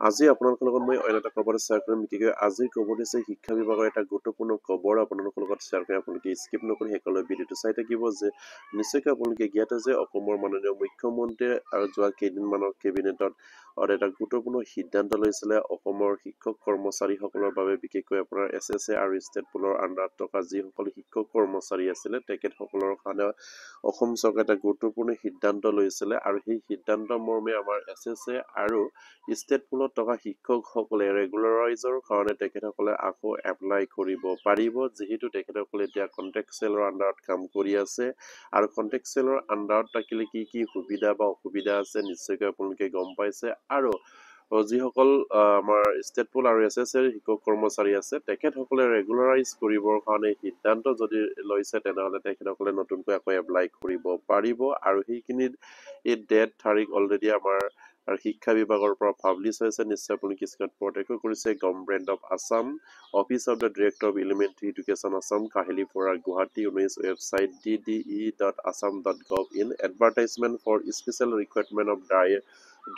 আজি আপোনালোকৰ লগত মই অন্য এটা খবৰ শ্বেয়াৰ কৰিম কি আজিৰ খবৰ হৈছে শিক্ষা বিভাগৰ এটা গুৰুত্বপূৰ্ণ খবৰ আপোনালোকৰ লগত শ্বেয়াৰ কৰি আপোনালোকে স্কিপ নকৰি শেষলৈ ভিডিঅটো চাই থাকিব যে নিশ্চয়কৈ আপোনালোকে জ্ঞাত যে অসমৰ মাননীয় মুখ্যমন্ত্ৰী আৰু যোৱা কেইদিনমানৰ কেবিনেটত এটা গুৰুত্বপূৰ্ণ সিদ্ধান্ত লৈছিলে অসমৰ শিক্ষক কৰ্মচাৰীসকলৰ বাবে বিশেষকৈ আপোনাৰ এছএছএ আৰু ষ্টেট পুলৰ আণ্ডাৰত থকা যিসকল শিক্ষক কৰ্মচাৰী আছিলে তেখেতসকলৰ কাৰণে অসম চৰকাৰে এটা গুৰুত্বপূৰ্ণ সিদ্ধান্ত লৈছিলে আৰু সেই সিদ্ধান্ত মৰ্মে আমাৰ এছএছএ আৰু ষ্টেট পুলত থকা শিক্ষকসকলে ৰেগুলাৰাইজৰ কাৰণে তেখেতসকলে আকৌ এপ্লাই কৰিব পাৰিব যিহেতু তেখেতসকলে এতিয়া কন্ট্ৰেকচুৱেলৰ আণ্ডাৰত কাম কৰি আছে আৰু কন্ট্ৰেকচুৱেলৰ আণ্ডাৰত থাকিলে কি সুবিধা বা অসুবিধা আছে নিশ্চয়কৈ আপোনালোকে গম পাইছে আৰু যিসকল আমাৰ ষ্টেট পুল আৰু এছএছএৰ শিক্ষক কৰ্মচাৰী আছে তেখেতসকলে ৰেগুলাৰাইজ কৰিবৰ কাৰণে সিদ্ধান্ত যদি লৈছে তেনেহ'লে তেখেতসকলে নতুনকৈ আকৌ এপ্লাই কৰিব পাৰিব আৰু সেইখিনিত এই ডেট তাৰিখ অলৰেডি আমাৰ আৰু শিক্ষা বিভাগৰ পৰা পাব্লিছ হৈছে নিশ্চয় আপোনালোকে স্ক্ৰীনত প্ৰত্যক্ষ কৰিছে government of Assam office of the director of elementary education Assam Kahilipara Guwahati 19 website dde.assam.gov in advertisement for special recruitment of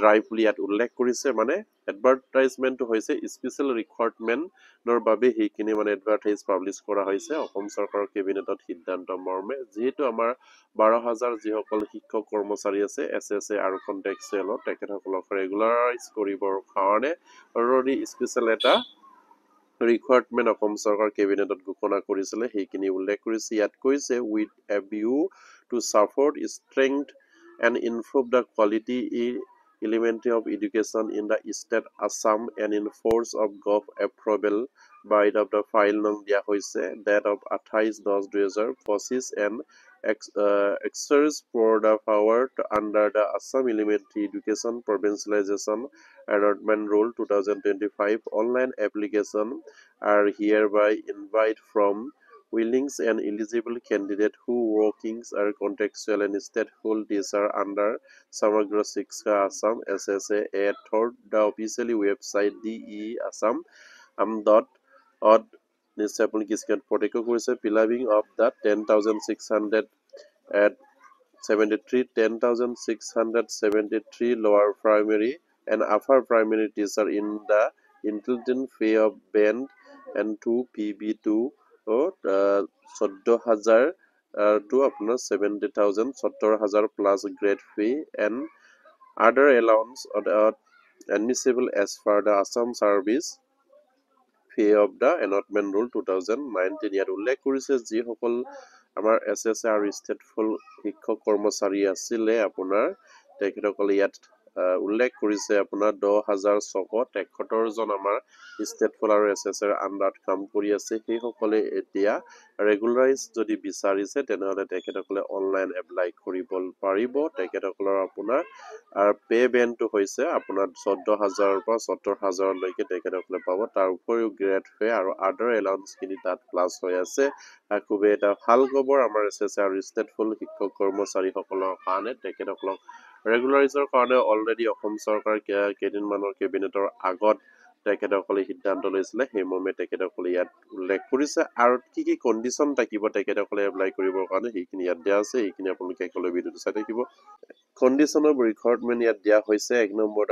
drive বুলি ইয়াত উল্লেখ কৰিছে মানে এডভাৰটাইজমেণ্টটো হৈছে স্পেচিয়েল ৰিকুৱাৰমেণ্টৰ বাবে সেইখিনি মানে এডভাৰটাইজ পাব্লিছ কৰা হৈছে অসম চৰকাৰৰ কেবিনেটত সিদ্ধান্ত মৰ্মে যিহেতু আমাৰ 12,000 যিসকল শিক্ষক কৰ্মচাৰী আছে এছএছএ আৰু কন্ট্ৰেকচুৱেলত তেখেতসকলক ৰেগুলাৰাইজ কৰিবৰ কাৰণে অলৰেডি স্পেচিয়েল এটা ৰিকুৱাৰমেণ্ট অসম চৰকাৰ কেবিনেটত ঘোষণা কৰিছিলে সেইখিনি উল্লেখ কৰিছে ইয়াত কৈছে with a view to support strength and improve the quality elementary of education in the state Assam and in force of gov approval by the file num দিয়া হৈছে that of 28/10/2025 and exercise for the power under the Assam Elementary Education Provincialization Allotment Rule 2025 online application are hereby invite from willing and eligible candidate who workings are contractual and stateful teacher under Samagra Shiksha Assam SSA at the officially website DE Assam dot নিশ্চয় আপুনি কিস্কেট প্ৰত্যক্ষ কৰিছে ফিলাবিং of the 10,600 at 10,673 lower primary and upper primary teacher in the intelligent pay of band and 2 PB2 14,000 to আপোনাৰ 70,000 70,000 plus grade fee and other allowance admissible as per the Assam service fee of the allotment rule 2019 ইয়াত উল্লেখ কৰিছে যিসকল আমাৰ SSA আৰু ষ্টেটফুল শিক্ষক কৰ্মচাৰী আছিলে আপোনাৰ তেখেতসকলে ইয়াত উল্লেখ কৰিছে আপোনাৰ 10,673 জন আমাৰ ষ্টেটফুল আৰু এছএছএৰ আণ্ডাৰত কাম কৰি আছে সেইসকলে এতিয়া ৰেগুলাৰাইজ যদি বিচাৰিছে তেনেহ'লে তেখেতসকলে অনলাইন এপ্লাই কৰিব পাৰিব তেখেতসকলৰ আপোনাৰ পে বেণ্ডটো হৈছে আপোনাৰ 14,000 পৰা 70,000 লৈকে তেখেতসকলে পাব তাৰ উপৰিও গ্ৰেড ফে আৰু আদাৰ এলাউন্সখিনি তাত প্লাছ হৈ আছে খুবেই এটা ভাল খবৰ আমাৰ এছএছএ আৰু ষ্টেটফুল শিক্ষক কৰ্মচাৰীসকলৰ কাৰণে তেখেতসকলক ৰেগুলাৰাইজৰ কাৰণে অলৰেডি অসম চৰকাৰ কেইদিনমানৰ কেবিনেটৰ আগত তেখেতসকলে সিদ্ধান্ত লৈছিলে সেই মৰ্মে তেখেতসকলে ইয়াত উল্লেখ কৰিছে আৰু কি কণ্ডিশ্যন থাকিব তেখেতসকলে এপ্লাই কৰিবৰ কাৰণে সেইখিনি ইয়াত দিয়া আছে এইখিনি আপোনালোকে একেলগে ভিডিঅ'টো চাই থাকিব কণ্ডিশ্যন অফ ৰিকুৱাৰমেণ্ট ইয়াত দিয়া হৈছে এক number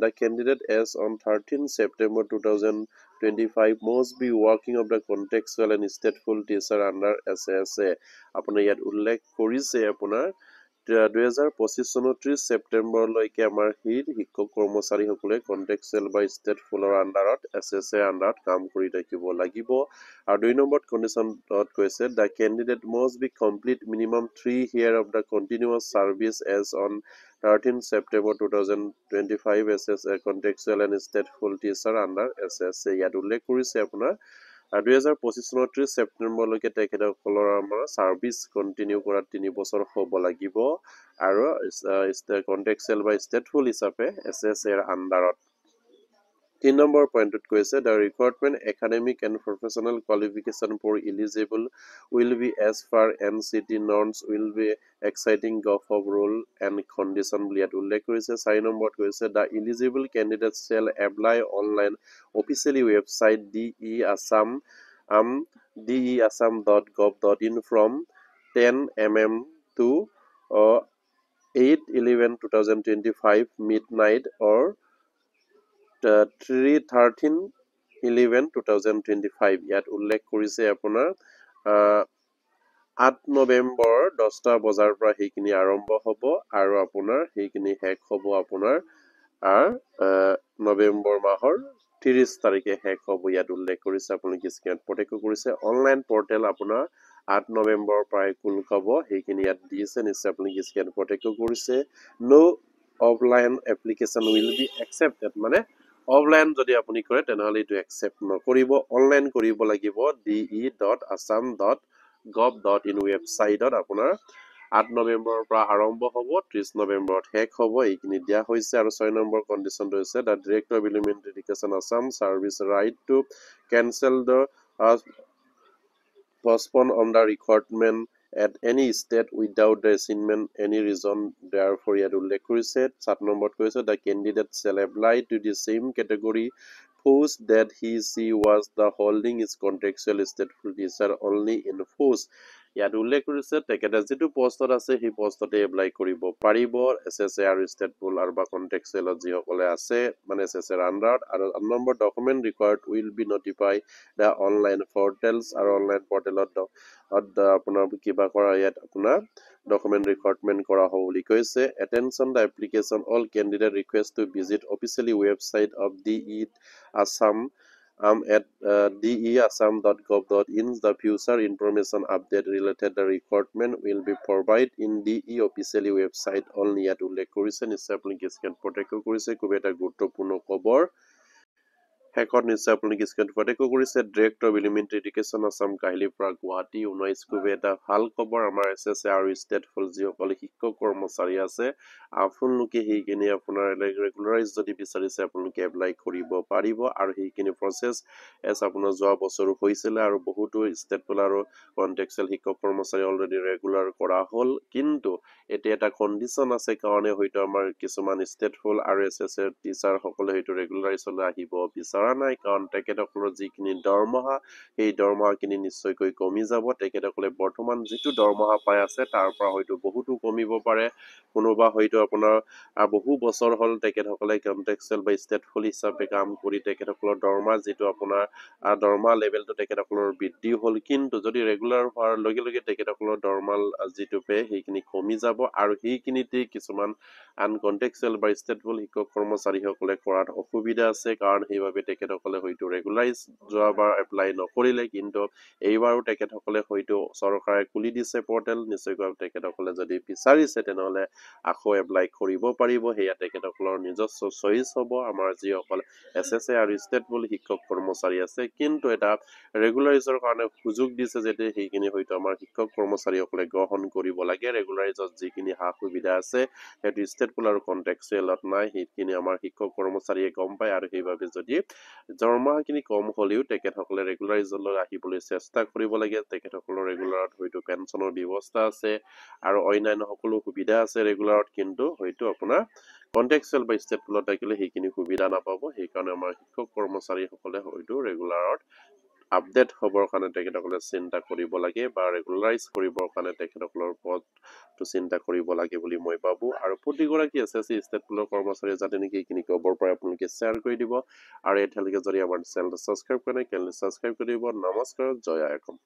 the candidate as on 13 September 2025 must be working of the contextual and stateful teacher under SSA আপোনাৰ ইয়াত উল্লেখ কৰিছে আপোনাৰ 2025 চনৰ 30 ছেপ্টেম্বৰলৈকে আমাৰ শিক্ষক কৰ্মচাৰীসকলে কন্টেক্সুৱেল বা ষ্টেটফুলৰ আণ্ডাৰত এছএছএ আণ্ডাৰত কাম কৰি থাকিব লাগিব আৰু 2 নম্বৰ কণ্ডিশ্যনত কৈছে the candidate must be complete minimum 3 years of the continuous service as on 13 September 2025 SSA contextual and stateful teacher under SSA ইয়াত উল্লেখ কৰিছে আপোনাৰ 2025 চনৰ 30 ছেপ্টেম্বৰলৈকে তেখেতসকলৰ আমাৰ সাৰ্ভিস কন্টিনিউ কৰা 3 বছৰ হ'ব লাগিব আৰু কন্টেক্সুৱেল বা ষ্টেটফুল হিচাপে এছএছএৰ আণ্ডাৰত 3 নম্বৰ পইণ্টত কৈছে the requirement academic and professional qualification for eligible will be as per NCT norms will be exciting of rule and condition বুলি ইয়াত উল্লেখ কৰিছে 4 নম্বৰত কৈছে the eligible candidates shall apply online officially website deassam.gov.in from 10 mm to 8/11/2025 midnight or 3/13/11/2025 ইয়াত উল্লেখ কৰিছে আপোনাৰ 8 নৱেম্বৰ 10টা বজাৰ পৰা সেইখিনি আৰম্ভ হ'ব আৰু আপোনাৰ সেইখিনি শেষ হ'ব আপোনাৰ নৱেম্বৰ মাহৰ 30 তাৰিখে শেষ হ'ব ইয়াত উল্লেখ কৰিছে আপোনালোকে স্ক্ৰীনত প্ৰত্যক্ষ কৰিছে অনলাইন পৰ্টেল আপোনাৰ 8 নৱেম্বৰৰ পৰা খোল খাব সেইখিনি ইয়াত দিছে নিশ্চয় আপোনালোকে স্ক্ৰীনত প্ৰত্যক্ষ কৰিছে no offline application will be accepted মানে অফলাইন যদি আপুনি কৰে তেনেহলে এটো একসেপ্ট নকৰিব অনলাইন কৰিব লাগিব de.assam.gov.in ৱেবছাইটত আপোনাৰ 8 নৱেম্বৰৰ পৰা আৰম্ভ হ'ব 30 নৱেম্বৰত শেষ হ'ব এইখিনি দিয়া হৈছে আৰু 6 নম্বৰ কন্ডিশনটো হৈছে the director of elementary education Assam service right to cancel the postpone on the recruitment at any state without the assignment any reason therefore ইয়াত উল্লেখ কৰিছে 7 নম্বৰত কৈছে the candidate shall apply to the same category post that he she was the holding is contractual stateful teacher only in post ইয়াত উল্লেখ কৰিছে তেখেতে যেটো পোষ্টত আছে সেই পোষ্টতে এপ্লাই কৰিব পাৰিব এসএসএ আৰু ষ্টেটফুল আৰু বা কন্ট্ৰেক্টুৱেল যিসকলে আছে মানে এসএসএৰ আন্ডাৰত আৰু number document required will be notify the online portals আৰু অনলাইন পৰ্টেলত আপোনাৰ কিবা কৰা ইয়াত আপোনাৰ document requirement করা হ'ব বুলি কৈছে attention the application all candidate request to visit officially website of DE Assam at deassam.gov.in the future information update related the requirement will be provided in DE officially website only at উল্লেখ কৰিছে নিশ্চয় আপুনি screen প্ৰত্যক্ষ কৰিছে খুব এটা গুৰুত্বপূৰ্ণ খবৰ হেকত নিশ্চয় আপোনালোকে স্ক্ৰীন প্ৰত্যক্ষ কৰিছে director of elementary education Assam কাহিলীৰ পৰা গুৱাহাটী 19 খুব এটা ভাল খবৰ আমাৰ এসএসএ আৰু ষ্টেটফুল যিসকল শিক্ষক কৰ্মচাৰী আছে আপোনালোকে সেইখিনি আপোনাৰ ৰেগুলাৰাইজ যদি বিচাৰিছে আপোনালোকে এপ্লাই কৰিব পাৰিব আৰু সেইখিনি প্ৰসেস এছ আপোনাৰ যোৱা বছৰ হৈছিল আৰু বহুতো ষ্টেটফুল আৰু কন্ট্ৰেক্টুৱেল শিক্ষক কৰ্মচাৰী অলৰেডি ৰেগুলাৰ কৰা হ'ল কিন্তু এতিয়া এটা কন্ডিশন আছে কাৰণে হয়তো আমাৰ কিছুমান ষ্টেটফুল আৰু এসএসএ টিচাৰ সকলে হয়তো ৰেগুলাৰাইজলৈ আহিব বিচাৰা নাই কাৰণ তেখেতসকলৰ যিখিনি দৰমহা সেই দৰমহাখিনি নিশ্চয়কৈ কমি যাব তেখেতসকলে বৰ্তমান যিটো দৰমহা পাই আছে তাৰ পৰা হয়তো বহুতো কমিব পাৰে কোনোবা হয়তো আপোনাৰ বহু বছৰ হ'ল তেখেতসকলে কন্ট্ৰেক্টুৱেল বা ষ্টেটফুল হিচাপে কাম কৰি তেখেতসকলৰ দৰমহা যিটো আপোনাৰ দৰমহা লেভেলটো তেখেতসকলৰ বৃদ্ধি হ'ল কিন্তু যদি ৰেগুলাৰ হোৱাৰ লগে লগে তেখেতসকলৰ দৰমহা যিটো পে সেইখিনি কমি যাব আৰু সেইখিনিতে কিছুমান আনকন্ট্ৰেক্টুৱেল বা ষ্টেটফুল শিক্ষক কৰ্মচাৰীসকলে কৰাত অসুবিধা আছে কাৰণ সেইভাবে তেখেতসকলে হয়তো ৰেগুলাৰাইজ যোৱাবাৰ এপ্লাই নকৰিলে কিন্তু এইবাৰো তেখেতসকলে হয়তো চৰকাৰে খুলি দিছে পৰ্টেল নিশ্চয়কৈ তেখেতসকলে যদি বিচাৰিছে তেনেহলে আকৌ এপ্লাই কৰিব পাৰিব হেয়া তেখেতসকলৰ নিজস্ব চইচ হ'ব আমাৰ যিসকল এসএসএ আৰু ষ্টেটফুল শিক্ষক কৰ্মচাৰী আছে কিন্তু এটা ৰেগুলাৰাইজৰ কাৰণে সুযোগ দিছে যেতে সেইখিনি হয়তো আমাৰ শিক্ষক কৰ্মচাৰীসকলে গ্ৰহণ কৰিব লাগে ৰেগুলাৰাইজত যিখিনি হা সুবিধা আছে হেতু ষ্টেটফুল আৰু কন্ট্ৰেক্টুৱেলত নাই সেইখিনি আমাৰ শিক্ষক কৰ্মচাৰীয়ে গম পায় আৰু সেইভাবে যদি দৰমহাখিনি কম হলেও তেখেতসকলে ৰেগুলাৰাইজলৈ আহিবলৈ চেষ্টা কৰিব লাগে তেখেতসকলৰ ৰেগুলাৰত হয়তো পেনচনৰ ব্যৱস্থা আছে আৰু অন্যান্য সকলো সুবিধা আছে ৰেগুলাৰত কিন্তু হয়তো আপোনাৰ কন্ট্ৰেক্টুৱেল বা ষ্টেটফুলত থাকিলে সেইখিনি সুবিধা নাপাব সেইকাৰণে আমাৰ শিক্ষক কৰ্মচাৰীসকলে হয়তো ৰেগুলাৰত আপডেট হবৰ কাৰণে তেখেতসকলে চিন্তা কৰিব লাগে বা ৰেগুলাৰাইজ কৰিবৰ কাৰণে তেখেতসকলৰ পদটো চিন্তা কৰিব লাগে বুলি মই ভাবো আৰু প্ৰতিগৰাকী এসএসসি ষ্টেটফুলৰ কৰ্মচাৰী যাতে নেকি এইখিনি খবৰ পাই আপোনালোকে শ্বেয়াৰ কৰি দিব আৰু এতিয়ালৈকে যদি আমাৰ চেনেলটো সাবস্ক্ৰাইব কৰে কেলে সাবস্ক্ৰাইব কৰি দিব নমস্কাৰ জয় আইকম